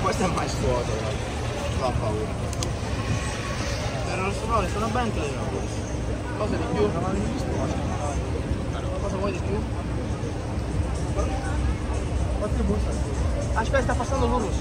Questo è il mais vuoto, fa paura. Però non sono, sono ben che le cosa di più? Non avevo visto cosa vuoi di più? Aspetta, sta passando l'Urus.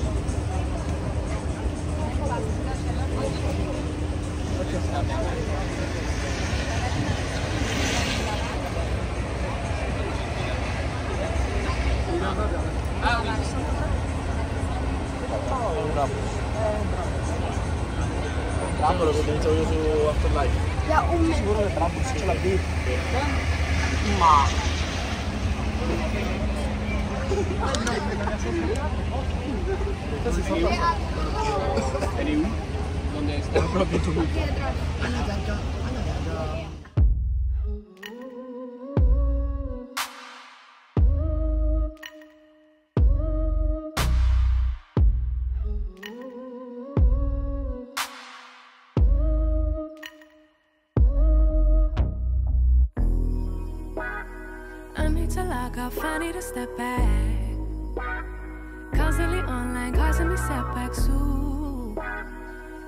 Trambolo che utilizzo io su Afterlife. Sicuro che Trambolo se ce l'ha lì. Ma dove sta proprio tu? I need to step back. Constantly online, causing me setbacks. Ooh.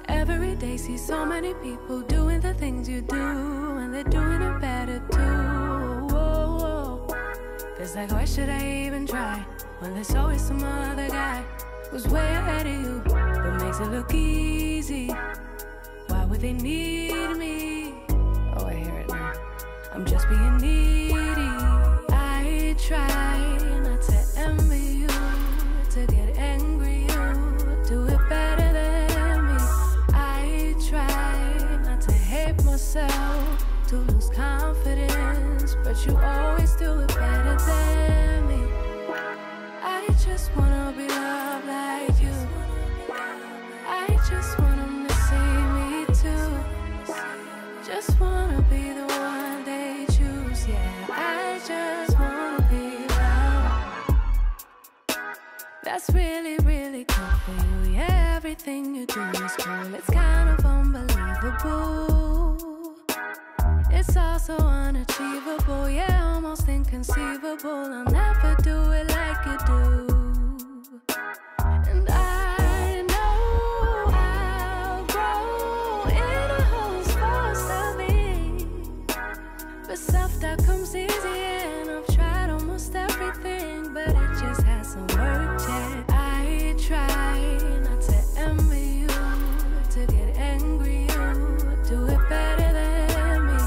Every day see so many people doing the things you do, and they're doing it better too. Whoa. Feels like, why should I even try when there's always some other guy who's way ahead of you, but makes it look easy? Why would they need me? Oh, I hear it now. I'm just being needy. I try not to envy you, to get angry. You do it better than me. I try not to hate myself, to lose confidence, but you always do it better than me. I just wanna be loved like you. I just want them to see me too. Just wanna be the one they choose. Yeah, I just wanna be loved. That's really, really cool for you. Yeah, everything you do is cool. It's kind of unbelievable. It's also unachievable. Yeah, almost inconceivable. I'll never do it like you do. And I know I'll grow in a host forcefully, but self-doubt comes easy, and I've tried almost everything, but it just hasn't worked yet. I try not to envy you, to get angry. You do it better than me.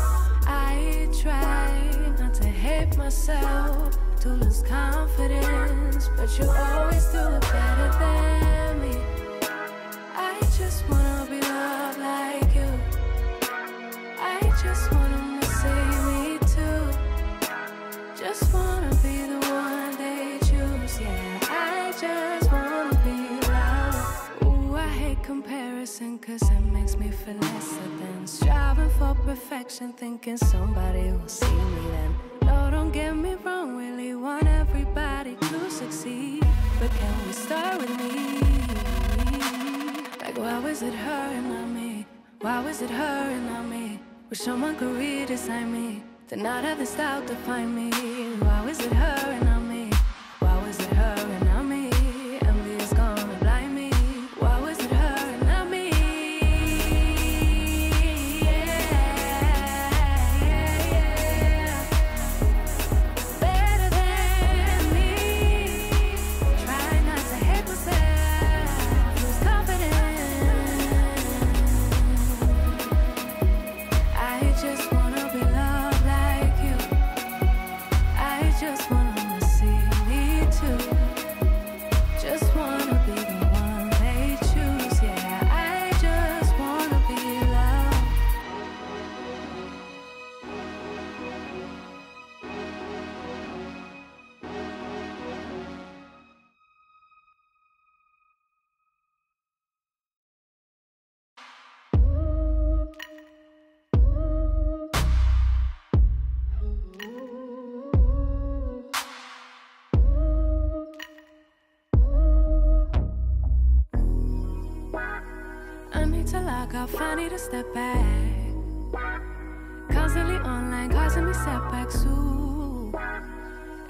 I try not to hate myself, to lose confidence, but you always do it better than me. I just wanna be loved like you. I just want them to see me too. Just wanna be the one they choose. Yeah, I just wanna be loved. Ooh, I hate comparison, cause it makes me feel lesser than striving for perfection, thinking somebody will see me then. No, don't get me wrong, really want everybody to succeed, but can we start with me? Like, why was it her and not me? Why was it her and not me? Wish someone could redesign me, to not have the style to find me. Why was it her and not me? Why was it her and not me? Envy is gonna blind me. Why was it her and not me? Better than me. Try not to hate myself, lose confidence. I just wanna be loved like you. I just want them to see me too. Just wanna be the one they choose. Yeah, I just wanna be loved. I need to lock off, I need to step back. Constantly online, causing me setbacks. Ooh.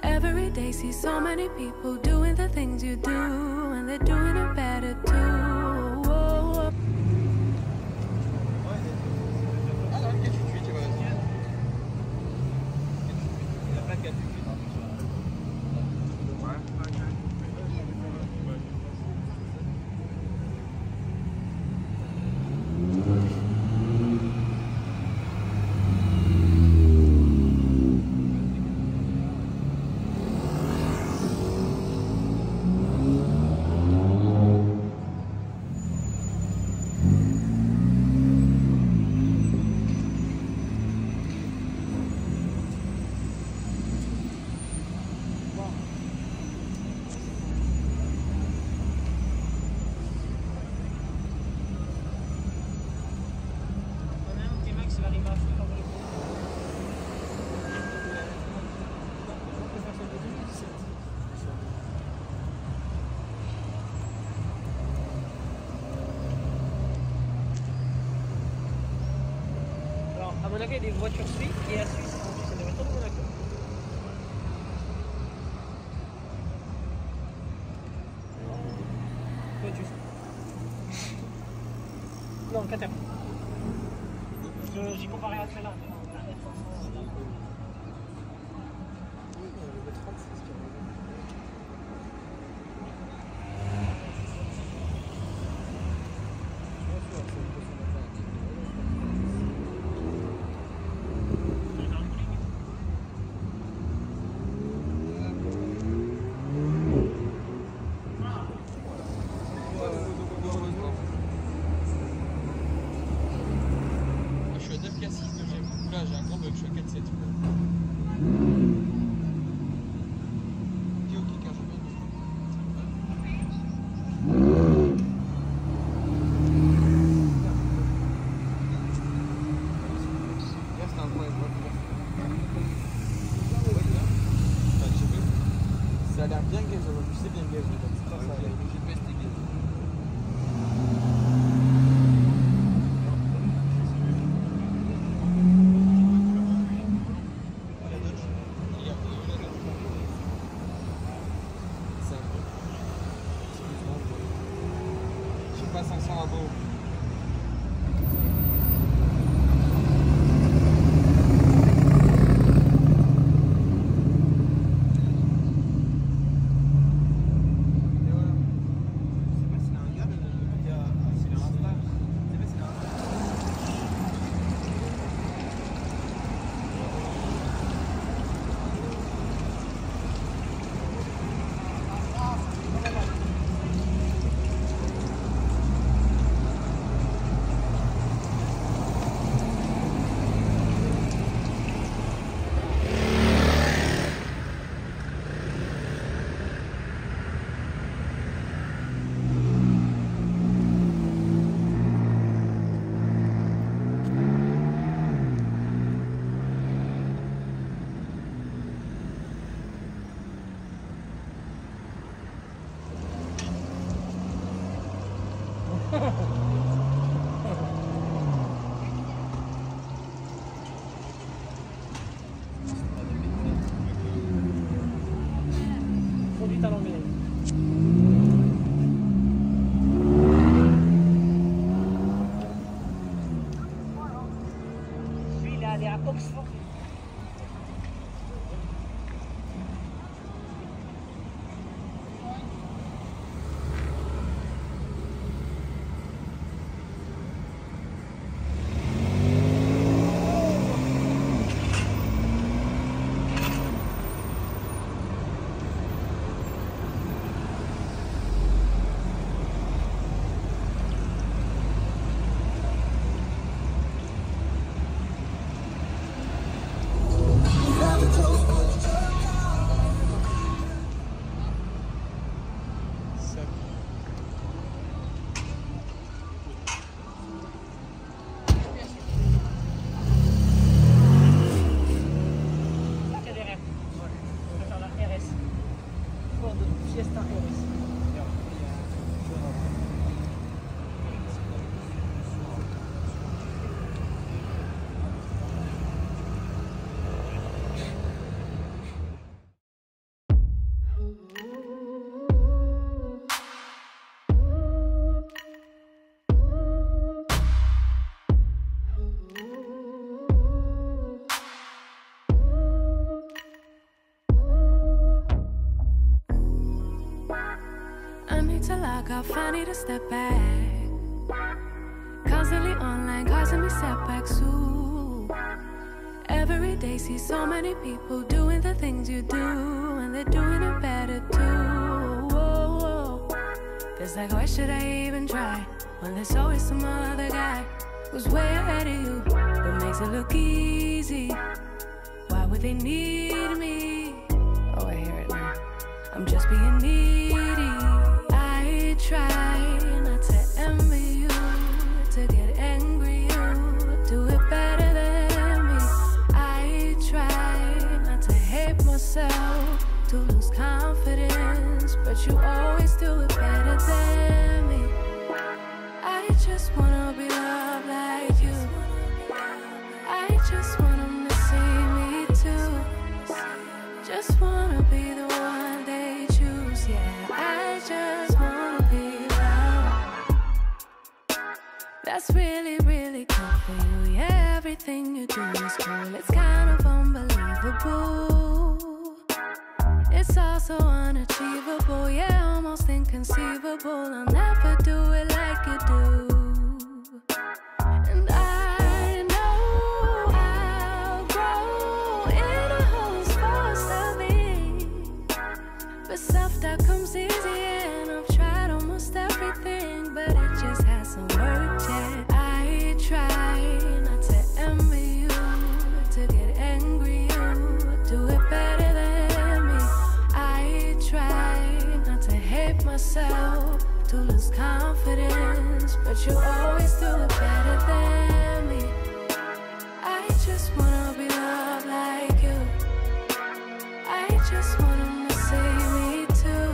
Every day see so many people doing the things you do, and they're doing it better too. Whoa. À Monaco, il y a des voitures suisses et à Suisse. En plus, il y a des voitures de Monaco. locataire. J'ai comparé à celle-là. Ça a l'air bien gaz, tu sais bien gaz. J'ai testé gaz. J'ai pas 500 à beau. Conduite à l'anglaise. Lui, il est à Oxford. I need to step back. Constantly online, causing me setbacks too. Every day see so many people doing the things you do, and they're doing it better too. Whoa, whoa. It's like, why should I even try when there's always some other guy who's way ahead of you, but makes it look easy? Why would they need me? Oh, I hear it now. I'm just being needy. I try not to envy you, to get angry you do it better than me. I try not to hate myself, to lose confidence, but you always do it better than me. I just wanna be loved like you. I just want them to see me too. Just wanna be the one they choose. Yeah, I just wanna be loved. That's really, really good for you. Yeah, everything you do is cool. It's kind of unbelievable. It's also unachievable. Yeah, almost inconceivable. I'll never do it like you do. And I know I'll grow in a whole supposed to be. But self-doubt comes easy, and I've tried almost everything, but it just hasn't worked yet. I try not to envy you, to get angry you do it better than me. I try not to hate myself, to lose confidence, but you always do it better than me. I just wanna be loved like you. I just want them to see me too.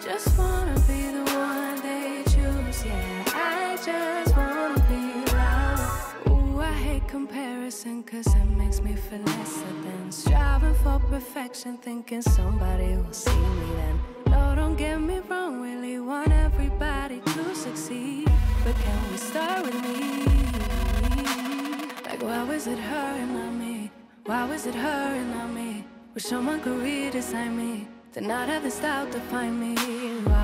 Just wanna be the one they choose. Yeah, I just wanna be loved. Ooh, I hate comparison, cause it makes me feel lesser than. Striving for perfection, thinking somebody will see me then. No, don't get me wrong, really want everybody to succeed, but can we start with me? Like, why was it her and not me? Why was it her and not me? Wish someone could redesign me, to not have this doubt to find me. Why